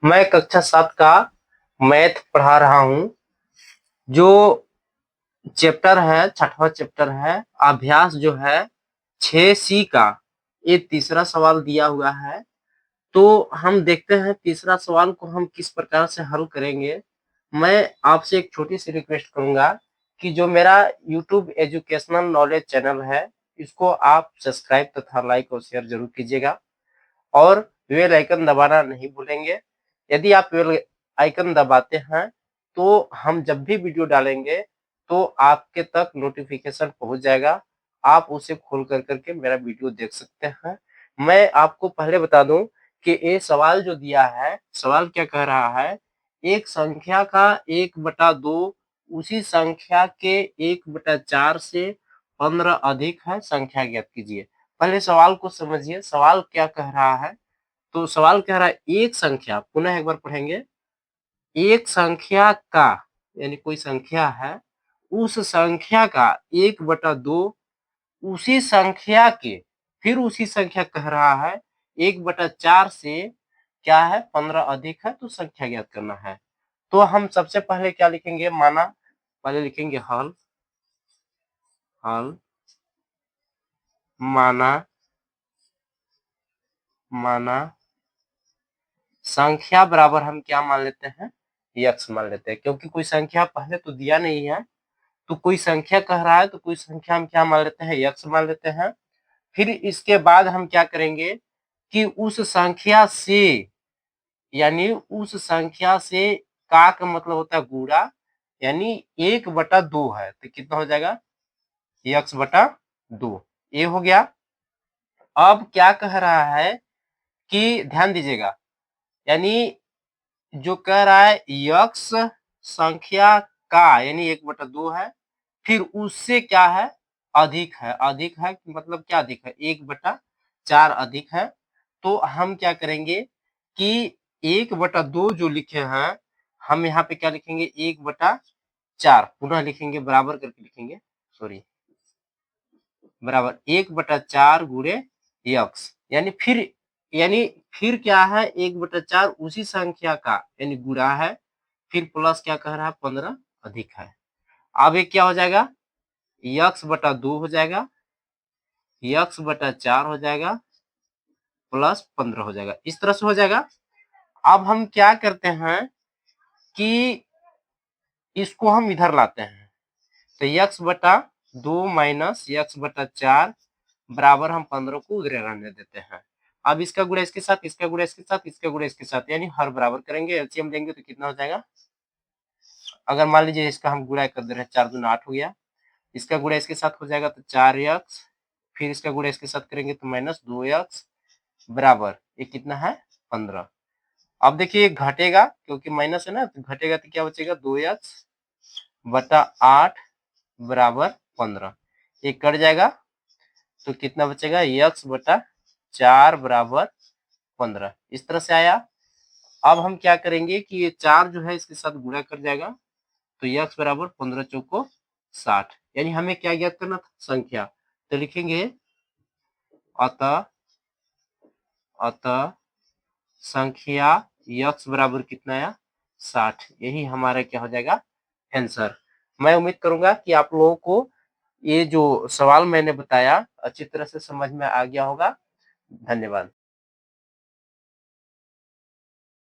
मैं कक्षा 7 का मैथ पढ़ा रहा हूँ। जो चैप्टर है, छठवां चैप्टर है, अभ्यास जो है 6C का, ये तीसरा सवाल दिया हुआ है। तो हम देखते हैं तीसरा सवाल को हम किस प्रकार से हल करेंगे। मैं आपसे एक छोटी सी रिक्वेस्ट करूंगा कि जो मेरा यूट्यूब एजुकेशनल नॉलेज चैनल है, इसको आप सब्सक्राइब तथा लाइक और शेयर जरूर कीजिएगा और बेल आइकन दबाना नहीं भूलेंगे। यदि आप बेल आइकन दबाते हैं तो हम जब भी वीडियो डालेंगे तो आपके तक नोटिफिकेशन पहुंच जाएगा। आप उसे खोल करके मेरा वीडियो देख सकते हैं। मैं आपको पहले बता दूं कि ये सवाल जो दिया है, सवाल क्या कह रहा है, एक संख्या का 1/2 उसी संख्या के 1/4 से 15 अधिक है, संख्या ज्ञात कीजिए। पहले सवाल को समझिए, सवाल क्या कह रहा है। तो सवाल कह रहा है एक संख्या, पुनः एक बार पढ़ेंगे, एक संख्या का, यानी कोई संख्या है, उस संख्या का 1/2 उसी संख्या के, फिर उसी संख्या कह रहा है 1/4 से क्या है, 15 अधिक है, तो संख्या ज्ञात करना है। तो हम सबसे पहले क्या लिखेंगे, माना, पहले लिखेंगे हल, हल माना, माना संख्या बराबर हम क्या मान लेते हैं, यक्स मान लेते हैं, क्योंकि कोई संख्या पहले तो दिया नहीं है। तो कोई संख्या कह रहा है तो कोई संख्या हम क्या मान लेते हैं, यक्स मान लेते हैं। फिर इसके बाद हम क्या करेंगे कि उस संख्या से, यानी उस संख्या से, का मतलब होता है गुणा, यानी 1/2 है तो कितना हो जाएगा, x/2, ये हो गया। अब क्या कह रहा है कि ध्यान दीजिएगा, यानी जो कह रहा है यक्स संख्या का, यानी 1/2 है, फिर उससे क्या है, अधिक है, अधिक है मतलब क्या अधिक है, 1/4 अधिक है। तो हम क्या करेंगे कि 1/2 जो लिखे हैं, हम यहाँ पे क्या लिखेंगे, 1/4 पुनः लिखेंगे, बराबर करके लिखेंगे, सॉरी, बराबर 1/4 गुणे यक्स, यानी फिर क्या है, 1/4 उसी संख्या का, यानी गुणा है, फिर प्लस क्या कह रहा है, 15 अधिक है। अब ये क्या हो जाएगा, x/2 हो जाएगा, x/4 हो जाएगा, प्लस 15 हो जाएगा, इस तरह से हो जाएगा। अब हम क्या करते हैं कि इसको हम इधर लाते हैं, तो x/2 माइनस x/4 बराबर हम 15 को उधर रहने देते हैं। अब इसका गुणा इसके साथ, इसका गुणा इसके साथ, इसका गुणा इसके साथ, यानी हर बराबर करेंगे, एलसीएम लेंगे तो कितना हो जाएगा। अगर मान लीजिए इसका हम गुणा कर दे रहे हैं, 4 दूना 8 हो गया, इसका गुणा इसके साथ हो जाएगा तो 4x, फिर इसका गुणा इसके साथ करेंगे तो -2x बराबर ये कितना है, 15। अब देखिए घटेगा, क्योंकि माइनस है ना, तो घटेगा तो क्या बचेगा, 2x/8 बराबर 15, ये कट जाएगा तो कितना बचेगा, x/4 बराबर 15, इस तरह से आया। अब हम क्या करेंगे कि ये 4 जो है इसके साथ गुणा कर जाएगा, तो x बराबर 15 चौको 60, यानी हमें क्या ज्ञात करना था, संख्या। तो लिखेंगे अतः, अतः संख्या x बराबर कितना आया, 60, यही हमारा क्या हो जाएगा, आंसर। मैं उम्मीद करूंगा कि आप लोगों को ये जो सवाल मैंने बताया अच्छी तरह से समझ में आ गया होगा। धन्यवाद।